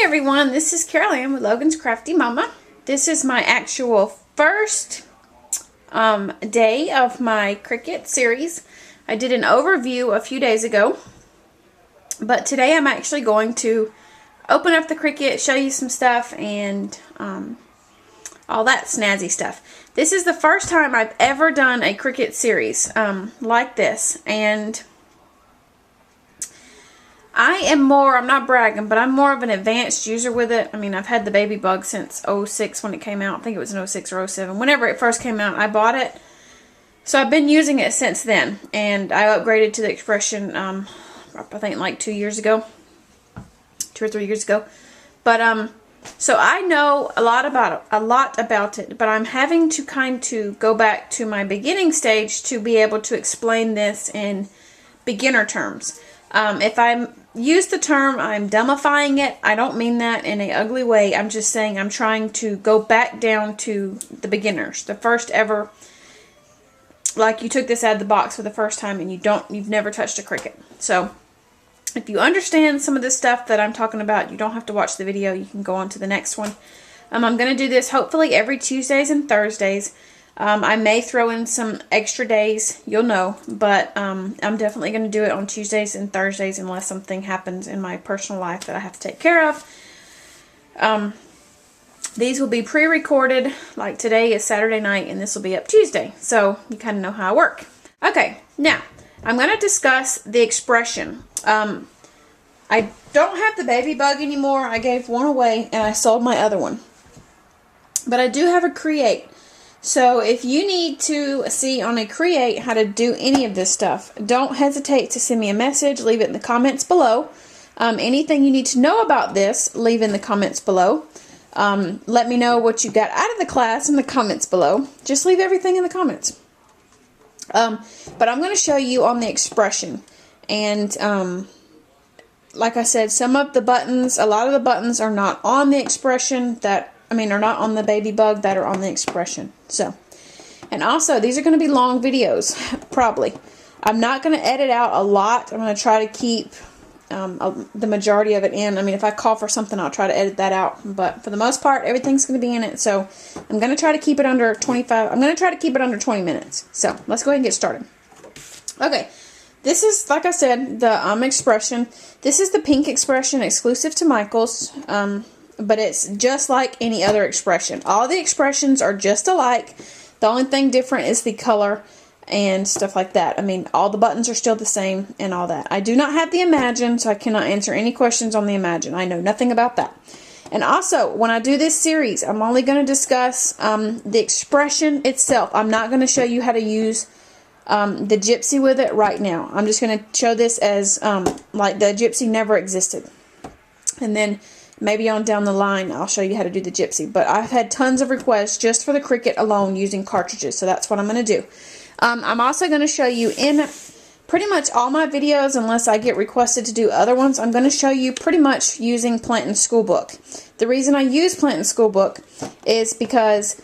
Hi everyone, this is Carol Ann with Logan's Crafty Mama. This is my actual first day of my Cricut series. I did an overview a few days ago, but today I'm actually going to open up the Cricut, show you some stuff, and all that snazzy stuff. This is the first time I've ever done a Cricut series like this, and I'm not bragging, but I'm more of an advanced user with it. I mean, I've had the Baby Bug since '06 when it came out. I think it was in '06 or '07. Whenever it first came out, I bought it. So I've been using it since then. And I upgraded to the Expression, I think like 2 years ago. 2 or 3 years ago. But, so I know a lot about it. But I'm having to kind of go back to my beginning stage to be able to explain this in beginner terms. If I use the term I'm dumbifying it, I don't mean that in an ugly way. I'm just saying I'm trying to go back down to the beginners. The first ever, like you took this out of the box for the first time and you've never touched a Cricut. So if you understand some of this stuff that I'm talking about, you don't have to watch the video. You can go on to the next one. I'm going to do this hopefully every Tuesdays and Thursdays. I may throw in some extra days, you'll know, but I'm definitely going to do it on Tuesdays and Thursdays unless something happens in my personal life that I have to take care of. These will be pre-recorded, like today is Saturday night and this will be up Tuesday, so you kind of know how I work. Okay, now I'm going to discuss the expression. I don't have the Baby Bug anymore. I gave one away and I sold my other one, but I do have a Create. So if you need to see on a Create how to do any of this stuff, don't hesitate to send me a message. Leave it in the comments below. Anything you need to know about this, leave in the comments below. Let me know what you got out of the class in the comments below. Just leave everything in the comments. But I'm going to show you on the expression. And like I said, some of the buttons, a lot of the buttons are not on the expression are not on the Baby Bug, that are on the expression. So, and also these are going to be long videos, probably. I'm not going to edit out a lot. I'm going to try to keep the majority of it in. I mean, if I call for something, I'll try to edit that out. But for the most part, everything's going to be in it. So I'm going to try to keep it under 25. I'm going to try to keep it under 20 minutes. So let's go ahead and get started. Okay. This is, like I said, the expression. This is the pink expression exclusive to Michaels. But it's just like any other expression. All the expressions are just alike. The only thing different is the color and stuff like that. I mean, all the buttons are still the same and all that. I do not have the Imagine, so I cannot answer any questions on the Imagine. I know nothing about that. And also, when I do this series, I'm only going to discuss the expression itself. I'm not going to show you how to use the Gypsy with it right now. I'm just going to show this as like the Gypsy never existed. And then maybe on down the line, I'll show you how to do the Gypsy. But I've had tons of requests just for the Cricut alone using cartridges. So that's what I'm going to do. I'm also going to show you in pretty much all my videos, unless I get requested to do other ones, I'm going to show you pretty much using Plantin Schoolbook. The reason I use Plantin Schoolbook is because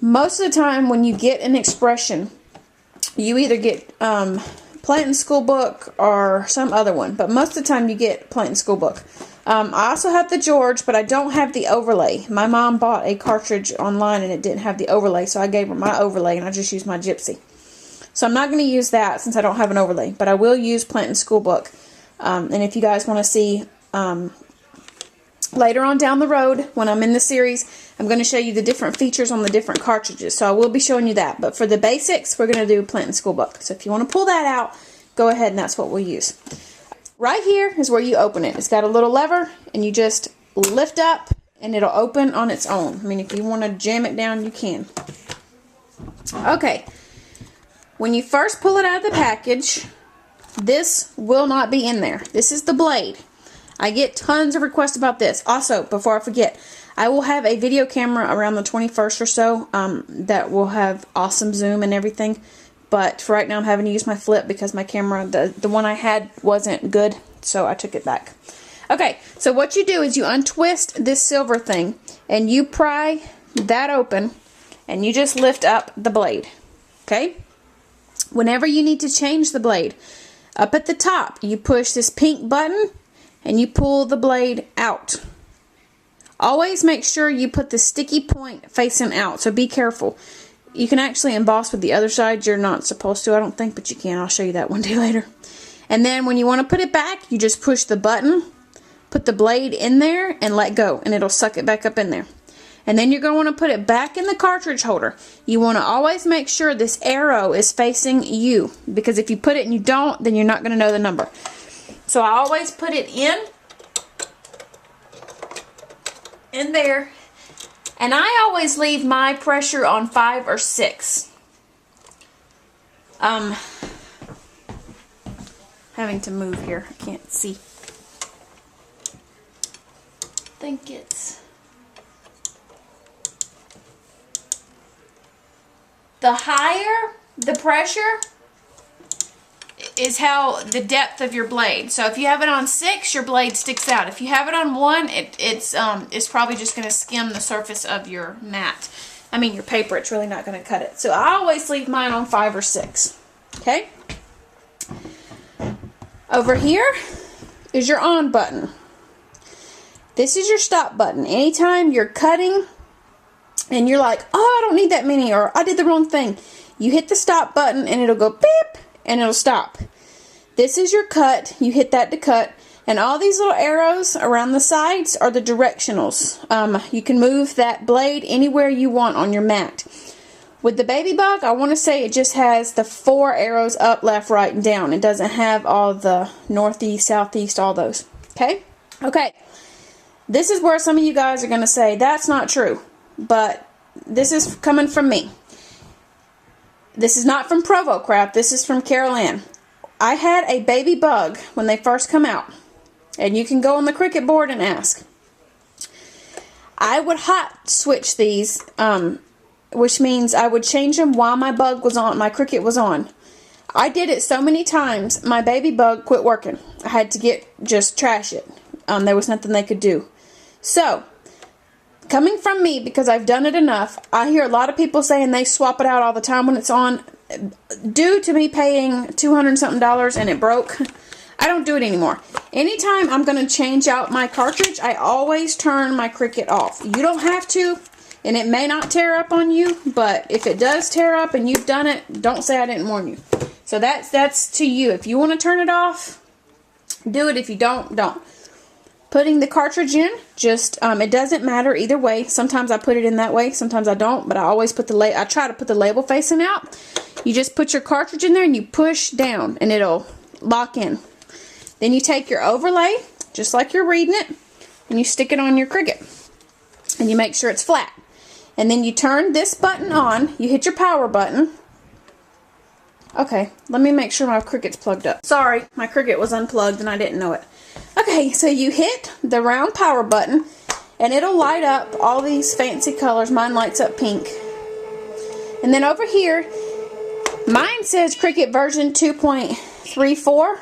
most of the time when you get an expression, you either get Plantin Schoolbook or some other one. But most of the time you get Plantin Schoolbook. I also have the George, but I don't have the overlay. My mom bought a cartridge online and it didn't have the overlay, so I gave her my overlay and I just used my Gypsy. So I'm not going to use that since I don't have an overlay, but I will use Plantin Schoolbook. And if you guys want to see later on down the road when I'm in the series, I'm going to show you the different features on the different cartridges. So I will be showing you that. But for the basics, we're going to do Plantin Schoolbook. So if you want to pull that out, go ahead and that's what we'll use. Right here is where you open it. It's got a little lever and you just lift up and it'll open on its own. I mean, if you want to jam it down, you can. Okay. When you first pull it out of the package, this will not be in there. This is the blade. I get tons of requests about this. Also, before I forget, I will have a video camera around the 21st or so that will have awesome zoom and everything. But for right now, I'm having to use my flip because my camera, the one I had, wasn't good. So I took it back. Okay, so what you do is you untwist this silver thing. And you pry that open. And you just lift up the blade. Okay? Whenever you need to change the blade, up at the top, you push this pink button. And you pull the blade out. Always make sure you put the sticky point facing out, so be careful. You can actually emboss with the other side. You're not supposed to, I don't think, but you can. I'll show you that one day later. And then when you want to put it back, you just push the button, put the blade in there, and let go, and it'll suck it back up in there. And then you're going to want to put it back in the cartridge holder. You want to always make sure this arrow is facing you, because if you put it and you don't, then you're not going to know the number. So I always put it in there, and I always leave my pressure on 5 or 6. Having to move here, I can't see. I think it's the higher the pressure is how the depth of your blade. So if you have it on 6, your blade sticks out. If you have it on 1, it's probably just going to skim the surface of your mat. I mean your paper. It's really not going to cut it. So I always leave mine on 5 or 6. Okay. Over here is your on button. This is your stop button. Anytime you're cutting and you're like, oh, I don't need that many, or I did the wrong thing, you hit the stop button and it'll go beep and it'll stop. This is your cut. You hit that to cut. And all these little arrows around the sides are the directionals. You can move that blade anywhere you want on your mat. With the baby bug, I want to say it just has the 4 arrows up, left, right, and down. It doesn't have all the northeast, southeast, all those. Okay? Okay. This is where some of you guys are going to say, that's not true. But this is coming from me. This is not from Provo Craft. This is from Carol Ann. I had a baby bug when they first come out. And you can go on the Cricut board and ask. I would hot switch these, which means I would change them while my bug was on, my Cricut was on. I did it so many times, my baby bug quit working. I had to just trash it. There was nothing they could do. So, coming from me, because I've done it enough, I hear a lot of people saying they swap it out all the time when it's on. Due to me paying $200 something and it broke, I don't do it anymore. Anytime I'm going to change out my cartridge, I always turn my Cricut off. You don't have to. And it may not tear up on you, but if it does tear up and you've done it, don't say I didn't warn you. So that's to you. If you want to turn it off, do it. If you don't, don't. Putting the cartridge in, just, it doesn't matter either way. Sometimes I put it in that way, sometimes I don't, but I always put I try to put the label facing out. You just put your cartridge in there and you push down and it'll lock in. Then you take your overlay, just like you're reading it, and you stick it on your Cricut. And you make sure it's flat. And then you turn this button on. You hit your power button. Okay, let me make sure my Cricut's plugged up. Sorry, my Cricut was unplugged and I didn't know it. Okay, so you hit the round power button and it'll light up all these fancy colors. Mine lights up pink. And then over here, mine says Cricut version 2.34.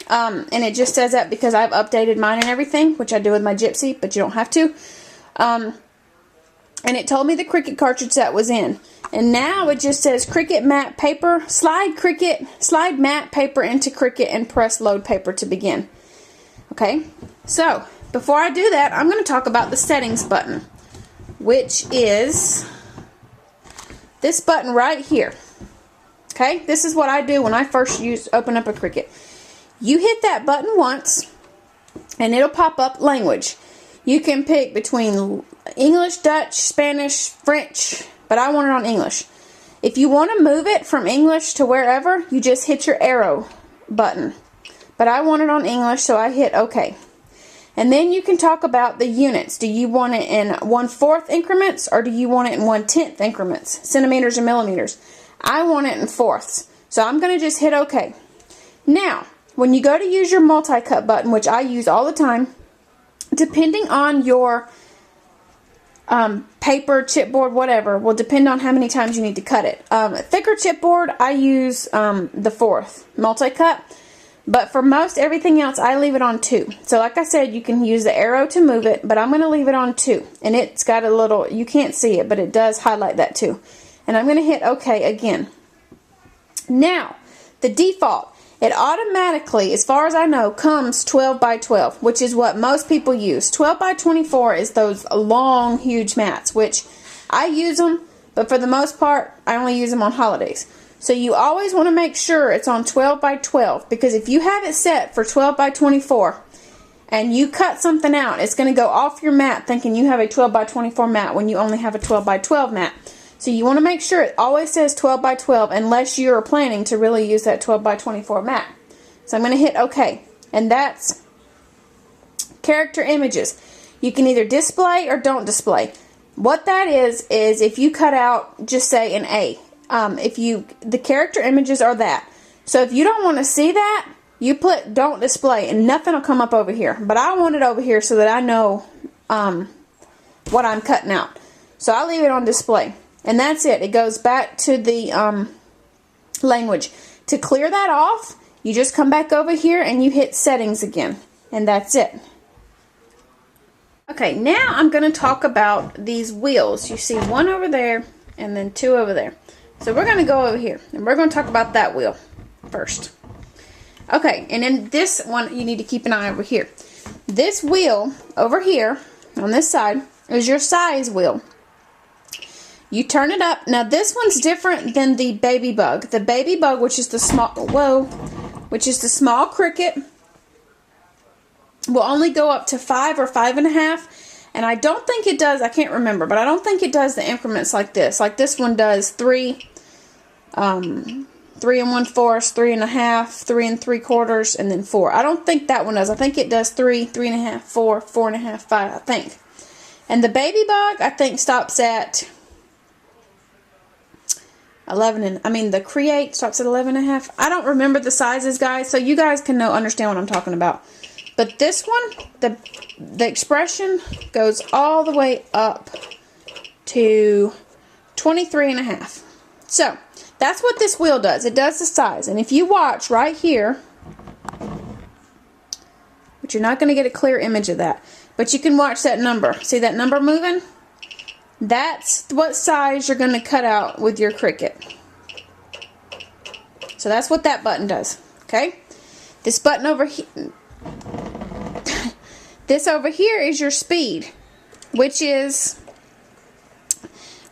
And it just says that because I've updated mine and everything, which I do with my Gypsy, but you don't have to. And it told me the Cricut cartridge that was in. And now it just says Cricut matte paper, slide matte paper into Cricut and press load paper to begin. Okay, so before I do that, I'm going to talk about the settings button, which is this button right here. Okay, this is what I do when I first open up a Cricut. You hit that button once and it'll pop up language. You can pick between English, Dutch, Spanish, French, but I want it on English. If you want to move it from English to wherever, you just hit your arrow button. But I want it on English, so I hit OK. And then you can talk about the units. Do you want it in 1/4 increments or do you want it in 1/10 increments? Centimeters or millimeters. I want it in fourths. So I'm going to just hit OK. Now, when you go to use your multi-cut button, which I use all the time, depending on your paper, chipboard, whatever, will depend on how many times you need to cut it. Thicker chipboard, I use the 4th multi-cut. But for most everything else, I leave it on 2. So like I said, you can use the arrow to move it, but I'm going to leave it on 2. And it's got a little, you can't see it, but it does highlight that too. And I'm going to hit OK again. Now, the default. it automatically, as far as I know, comes 12 by 12, which is what most people use. 12 by 24 is those long, huge mats, which I use them, but for the most part, I only use them on holidays. So you always want to make sure it's on 12 by 12, because if you have it set for 12 by 24 and you cut something out, it's going to go off your mat thinking you have a 12 by 24 mat when you only have a 12 by 12 mat. So you want to make sure it always says 12 by 12 unless you're planning to really use that 12 by 24 mat. So I'm going to hit OK. And that's character images. You can either display or don't display. What that is if you cut out, just say an A. The character images are that. So if you don't want to see that, you put don't display and nothing will come up over here. But I want it over here so that I know what I'm cutting out. So I leave it on display. And that's it. It goes back to the language. To clear that off, you just come back over here and you hit settings again. And that's it. Okay, now I'm going to talk about these wheels. You see one over there and then two over there. So we're going to go over here and we're going to talk about that wheel first. Okay, and then this one you need to keep an eye over here. This wheel over here on this side is your size wheel. You turn it up. Now this one's different than the baby bug. The baby bug, which is the small Cricut, will only go up to 5 or 5.5. And I don't think it does, I can't remember, but I don't think it does the increments like this. Like this one does 3, 3 1/4, 3.5, 3 3/4, and then 4. I don't think that one does. I think it does 3, 3.5, 4, 4.5, 5, I think. And the baby bug, I think, stops at 11, and the Create stops at 11.5. I don't remember the sizes, guys, so you guys can understand what I'm talking about. But this one, the expression goes all the way up to 23.5. So that's what this wheel does. It does the size. And if you watch right here, but you're not going to get a clear image of that, but you can watch that number. See that number moving? That's what size you're going to cut out with your Cricut. So that's what that button does. Okay? This button over here, this over here is your speed, which is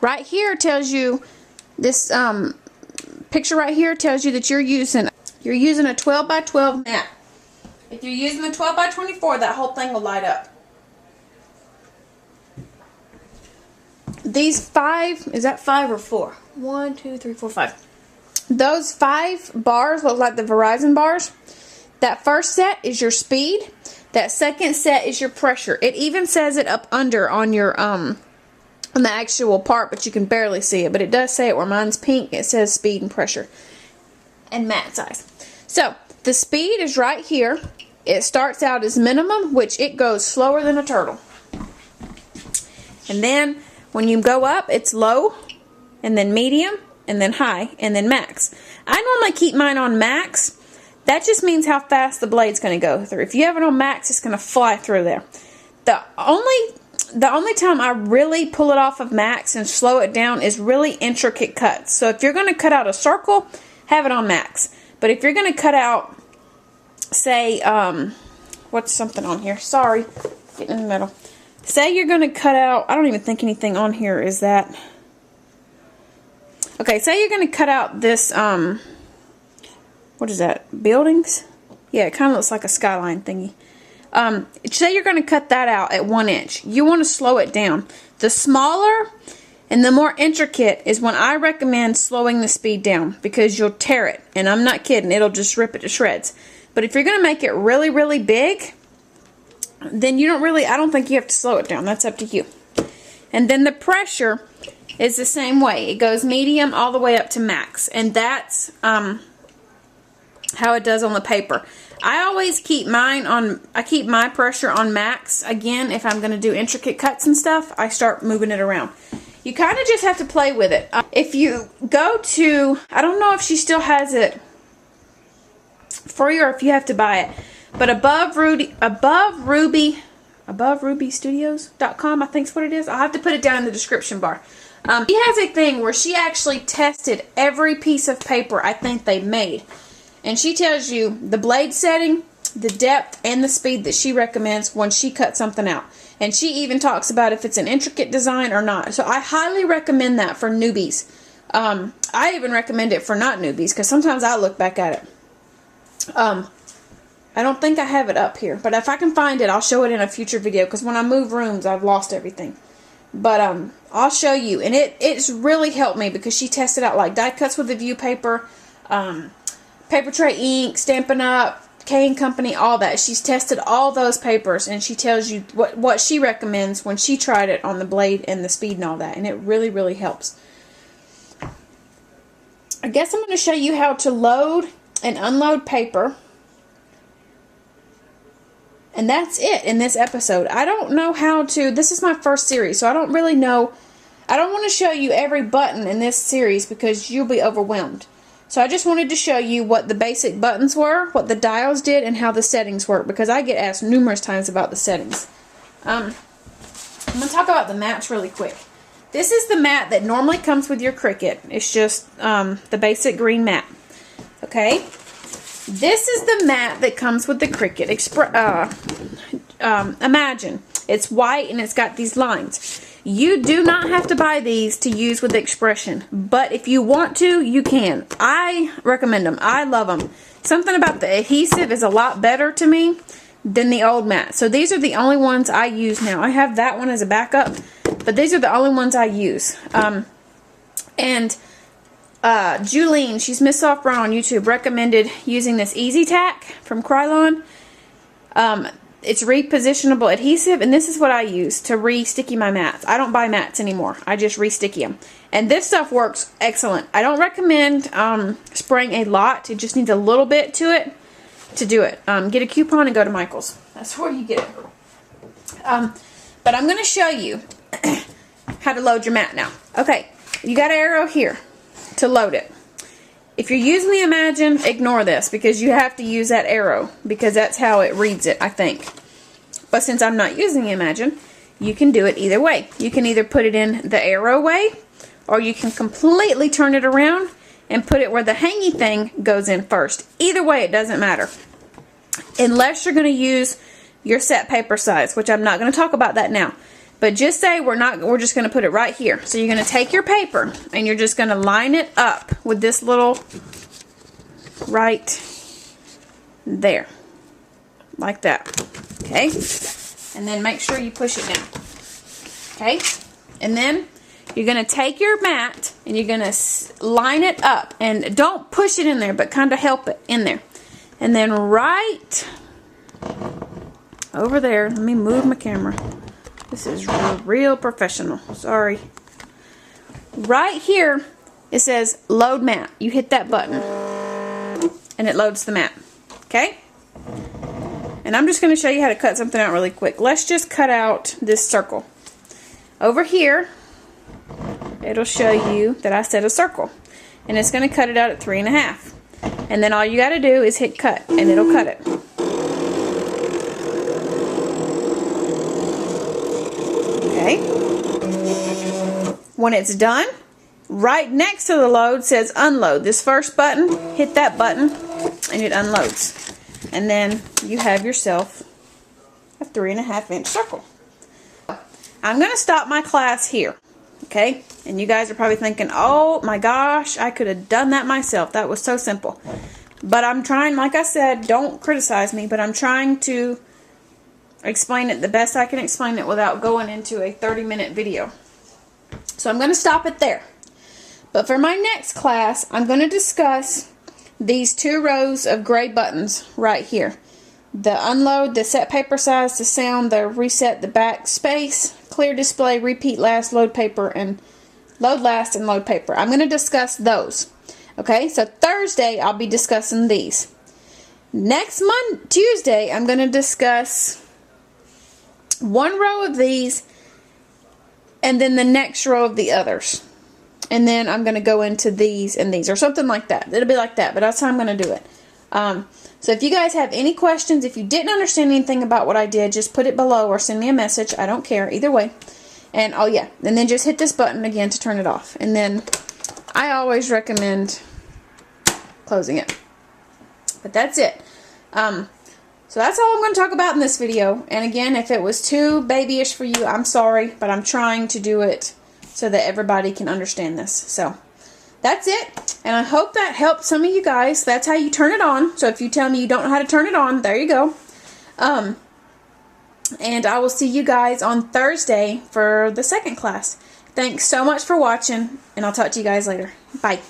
right here tells you this picture right here tells you that you're using a 12 by 12 mat. If you're using a 12 by 24, that whole thing will light up. These 5, is that 5 or 4? 1, 2, 3, 4, 5. Those 5 bars look like the Verizon bars. That first set is your speed. That second set is your pressure. It even says it up under on your on the actual part, but you can barely see it. But it does say it where mine's pink. It says speed and pressure and mat size. So the speed is right here. It starts out as minimum, which it goes slower than a turtle. And then when you go up, it's low, and then medium, and then high, and then max. I normally keep mine on max. That just means how fast the blade's going to go through. If you have it on max, it's going to fly through there. The only time I really pull it off of max and slow it down is really intricate cuts. So if you're going to cut out a circle, have it on max. But if you're going to cut out, say, what's something on here? Sorry, getting in the middle. Say you're going to cut out, I don't even think anything on here is that. Okay, say you're going to cut out this, what is that, buildings? Yeah, it kind of looks like a skyline thingy. Say you're going to cut that out at 1 inch. You want to slow it down. The smaller and the more intricate is when I recommend slowing the speed down, because you'll tear it. And I'm not kidding, it'll just rip it to shreds. But if you're going to make it really, really big, then I don't think you have to slow it down. That's up to you. And then the pressure is the same way. It goes medium all the way up to max. And that's how it does on the paper. I always keep my pressure on max. Again, if I'm going to do intricate cuts and stuff, I start moving it around. You kind of just have to play with it. If you go to, I don't know if she still has it for you or if you have to buy it, but AboveRubyStudios.com, I think is what it is. I'll have to put it down in the description bar. She has a thing where she actually tested every piece of paper I think they made. And she tells you the blade setting, the depth, and the speed that she recommends when she cuts something out. And she even talks about if it's an intricate design or not. So I highly recommend that for newbies. I even recommend it for not newbies, because sometimes I look back at it. I don't think I have it up here, but if I can find it, I'll show it in a future video, because when I move rooms, I've lost everything. But I'll show you, and it's really helped me, because she tested out like die cuts with the view paper, paper tray ink, Stampin' Up, K & Company, all that. She's tested all those papers, and she tells you what she recommends when she tried it on the blade and the speed and all that, and it really, really helps. I guess I'm going to show you how to load and unload paper. And that's it in this episode. I don't know how to, this is my first series, so I don't really know. I don't want to show you every button in this series because you'll be overwhelmed. So I just wanted to show you what the basic buttons were, what the dials did, and how the settings work, because I get asked numerous times about the settings. I'm going to talk about the mats really quick. This is the mat that normally comes with your Cricut. It's just the basic green mat. Okay? This is the mat that comes with the Cricut Imagine. It's white and it's got these lines. You do not have to buy these to use with Expression, but if you want to, you can. I recommend them. I love them. Something about the adhesive is a lot better to me than the old mat. So these are the only ones I use now. I have that one as a backup, but these are the only ones I use. Julene, she's Miss Soft Brown on YouTube, recommended using this Easy Tack from Krylon. It's repositionable adhesive, and this is what I use to re-sticky my mats. I don't buy mats anymore. I just re-sticky them. And this stuff works excellent. I don't recommend spraying a lot. It just needs a little bit to it to do it. Get a coupon and go to Michael's. That's where you get it. But I'm going to show you how to load your mat now. Okay, you got an arrow here to load it. If you're using the Imagine, ignore this, because you have to use that arrow, because that's how it reads it, I think. But since I'm not using the Imagine, you can do it either way. You can either put it in the arrow way, or you can completely turn it around and put it where the hangy thing goes in first. Either way, it doesn't matter. Unless you're going to use your set paper size, which I'm not going to talk about that now. But just say we're just going to put it right here. So you're going to take your paper and you're just going to line it up with this little right there. Like that. Okay? And then make sure you push it down. Okay? And then you're going to take your mat and you're going to line it up. And don't push it in there, but kind of help it in there. And then right over there, let me move my camera. This is real professional. Sorry. Right here, it says load mat. You hit that button and it loads the mat. Okay? And I'm just going to show you how to cut something out really quick. Let's just cut out this circle. Over here, it'll show you that I set a circle. And it's going to cut it out at 3.5. And then all you got to do is hit cut and it'll cut it. Okay. When it's done, right next to the load says unload. This first button, hit that button and it unloads. And then you have yourself a 3.5-inch circle. I'm going to stop my class here. Okay? And you guys are probably thinking, oh my gosh, I could have done that myself. That was so simple. But I'm trying, like I said, don't criticize me, but I'm trying to explain it the best I can explain it without going into a 30-minute video. So I'm going to stop it there. But for my next class, I'm going to discuss these 2 rows of gray buttons right here. The unload, the set paper size, the sound, the reset, the backspace, clear display, repeat last, load paper, and load last and load paper. I'm going to discuss those. Okay, so Thursday I'll be discussing these. Next Tuesday I'm going to discuss 1 row of these and then the next row of the others. And then I'm going to go into these and these or something like that. It'll be like that, but that's how I'm going to do it. So if you guys have any questions, if you didn't understand anything about what I did, just put it below or send me a message. I don't care either way. And oh yeah, and then just hit this button again to turn it off. And then I always recommend closing it. But that's it. So that's all I'm going to talk about in this video. And again, if it was too babyish for you, I'm sorry, but I'm trying to do it so that everybody can understand this. So that's it. And I hope that helped some of you guys. That's how you turn it on. So if you tell me you don't know how to turn it on, there you go. And I will see you guys on Thursday for the second class. Thanks so much for watching, and I'll talk to you guys later. Bye.